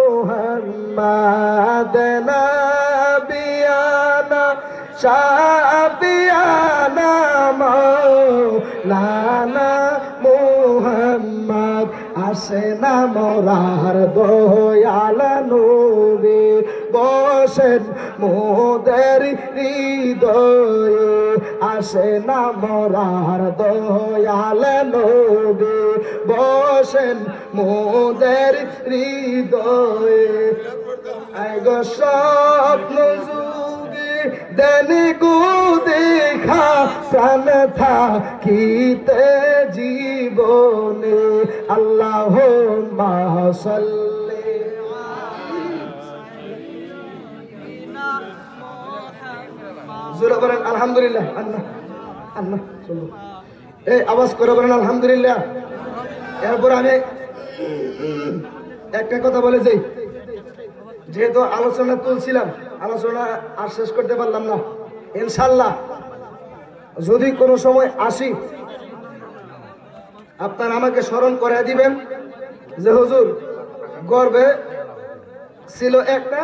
মুহাম্মদ নবিয়ানা শাফিয়ানা মাওলানা মুহাম্মদ আসেনা মোরার দয়াল নবী বসেন মোদের হৃদয়ে আসেনা মোরার দয়াল নবী বসেন মোদের হৃদয়ে আইগো স্বপ্ন যুগে দেনি গো দেখা প্রাণ থাকিতে জীবনে আল্লাহুম্মা সাল্লি জোরে বলেন আলহামদুলিল্লাহ। আল্লাহ আল্লাহ চলো এই আওয়াজ করে বলেন আলহামদুলিল্লাহ। এরপর আমি একটা কথা বলে যাই, যেহেতু আলোচনা তুলছিলাম, আলোচনা আর শেষ করতে পারলাম না। ইনশাল্লাহ যদি কোনো সময় আসি আপনারা আমাকে স্মরণ করে দিবেন যে হুজুর গর্বে ছিল একটা,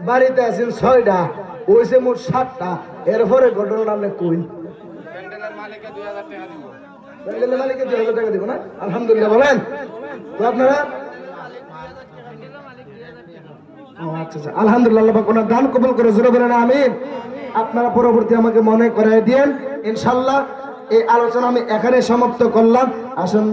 বাড়িতে আছেন 6টা, হয়েছে মোট 7টা। এরপরে ঘটনা আপনি কই প্যান্ডেলের মালিকে 2000 টাকা দিব না? আলহামদুলিল্লাহ বলেন তো আপনারা। আচ্ছা আচ্ছা আলহামদুলিল্লাহ, আল্লাহ পাক ওনার দান কবুল করে জোরে বলেন আমিন। আপনারা পরবর্তী আমাকে মনে করায় দিয়েন ইনশাল্লাহ। এই আলোচনা আমি এখানে সমাপ্ত করলাম। আসুন